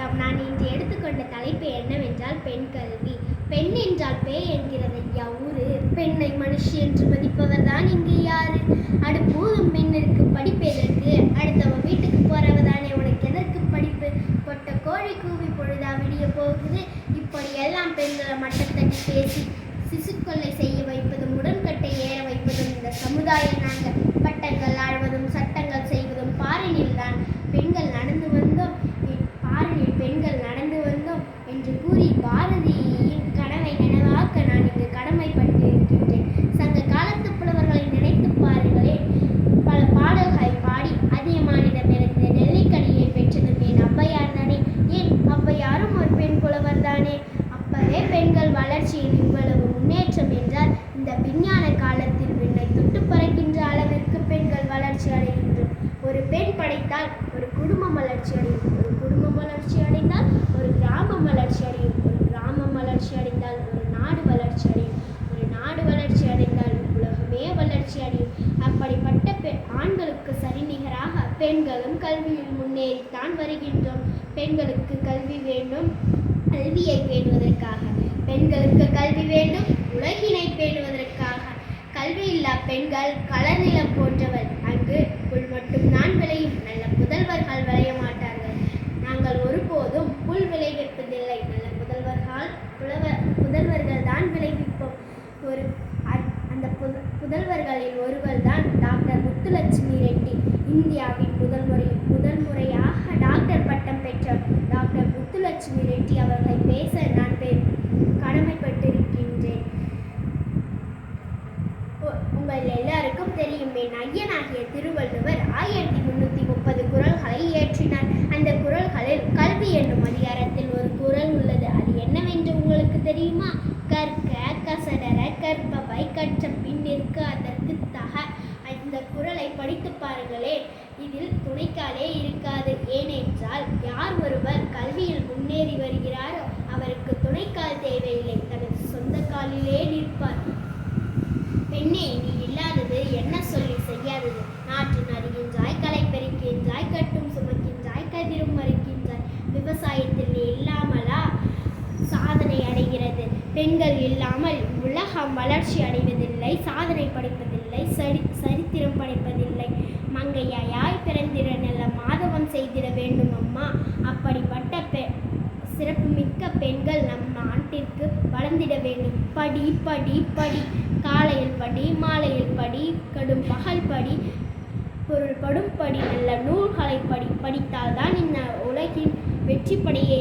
வணக்கம். நான் இன்று எடுத்துக்கொண்ட தலைப்பு என்னவென்றால் பெண் கல்வி. பெண் என்றால் பேய் என்கிறது ஐயா ஊரு. பெண்ணை மனுஷி என்று மதிப்பவர் தான் இங்கு யாரு? அடுப்பூதும் பெண்ணிற்கு படிப்பதற்கு, அடுத்தவன் வீட்டுக்கு போறவதானே உனக்கு எதற்கு படிப்பு? பொட்ட கோழி கூவி பொழுதா விடிய போகுது. இப்படி எல்லாம் பெண்களை மட்டத்தட்டி பேசி சிசுக்கொள்ளை செய்ய வைப்பதும் உடன்கட்டை ஏற வைப்பதும் இந்த சமுதாயம். நாங்கள் பட்டங்கள் ஆழ்வதும் சட்டங்கள் செய்வதும் பாரினில் தான் பெண்கள் நடந்து வந்தோம், பாரினில் பெண்கள் நடந்து வந்தோம் என்று கூறி பாரதியின் கனவை நனவாக்க நான் இங்கு கடமைப்பட்டிருக்கின்றேன். சங்க காலத்து புலவர்களை நினைத்து பாருங்களேன். பல பாடல்களை பாடி அதியமானிடமிருந்து நெல்லிக்கனியை பெற்றதும் என் ஔவையார் தானே. ஏன் ஔவையாரும் ஒரு பெண் புலவர் தானே. அப்பவே பெண்கள் வளர்ச்சியில் இவ்வளவு முன்னேற்றம் என்றால் இந்த விஞ்ஞான காலத்தில் விண்ணை தொட்டு பறக்கின்ற அளவிற்கு பெண்கள் வளர்ச்சி அடைகின்றோம். ஒரு பெண் படைத்தால் ஒரு குடும்பம் வளர்ச்சி அடையும், ஒரு குடும்பம் வளர்ச்சி அடைந்தால் ஒரு கிராமம் வளர்ச்சி அடையும், ஒரு கிராமம் வளர்ச்சி அடைந்தால் ஒரு நாடு வளர்ச்சி அடையும், ஒரு நாடு வளர்ச்சி அடைந்தால் உலகமே வளர்ச்சி அடையும். அப்படிப்பட்ட ஆண்களுக்கு சரிநிகராக பெண்களும் கல்வியில் முன்னேறித்தான் வருகின்றோம். பெண்களுக்கு கல்வி வேண்டும், கல்வியை பேணுவதற்காக. பெண்களுக்கு கல்வி வேண்டும், உலகினை பேணுவதற்காக. கல்வி இல்லா பெண்கள் களநிலம் போன்றவர். அங்கு புல் மட்டும்தான் விளையும், நல்ல புதல்வர்கள் விளைய மாட்டார்கள். நாங்கள் ஒருபோதும் புல் விளைவிப்பதில்லை, நல்ல புதல்வர்கள் தான் விளைவிப்போம். அந்த புதல்வர்களில் ஒருவர் தான் டாக்டர் முத்துலட்சுமி ரெட்டி. இந்தியாவின் முதல் முறையாக டாக்டர் பட்டம் பெற்ற டாக்டர் முத்துலட்சுமி ரெட்டி அவர்களை பேச நான் கடமைப்பட்டிருக்கின்றேன். உங்கள் எல்லாருக்கும் தெரியும், என் ஐயனாகிய திருவள்ளுவர் 1330 குறள்களை இயற்றினார். அந்த குறள்களில் கல்வி என்னும் அதிகாரத்தில் ஒரு குறள் உள்ளது. அது என்னவென்று உங்களுக்கு தெரியுமா? கற்க கசடர கற்பவை கற்ற பின் நிற்க அதற்கு தக. இந்த குறளை படித்து பாருங்களேன். இதில் துணைக்காலே இருக்காது. ஏனென்றால் யார் ஒருவர் கல்வியில் முன்னேறி வருகிறாரோ அவருக்கு துணைக்கால் தேவையில்லை, தனது சொந்த காலிலே நிற்பார். பெண்ணே, நீ இல்லாதது என்ன சொல்லி செய்யாதது? நாற்று நடுகின்றாய், களை பெருக்கின்றாய், கட்டும் சுமக்கின்றாய், கதிரும் மறுக்கின்றாய். விவசாயத்தில் நீ இல்லாமலா சாதனை அடைகிறது? பெண்கள் இல்லாமல் உலகம் வளர்ச்சி அடைவதில்லை, சாதனை படைப்பதில்லை, சரித்திரம் படைப்பதில்லை. மங்கையாய் பிறந்திட நல்ல மாதவம் செய்திட வேண்டும் அம்மா. அப்படிப்பட்ட சிறப்புமிக்க பெண்கள் நம் நாட்டிற்கு வளர்ந்திட வேண்டும். படி படி படி, காலையில் படி, மாலையில் படி, கடும் பகல் படி, பொருள் படும் படி, நல்ல நூல்களை படித்தால்தான் இந்த உலகின் வெற்றி படையை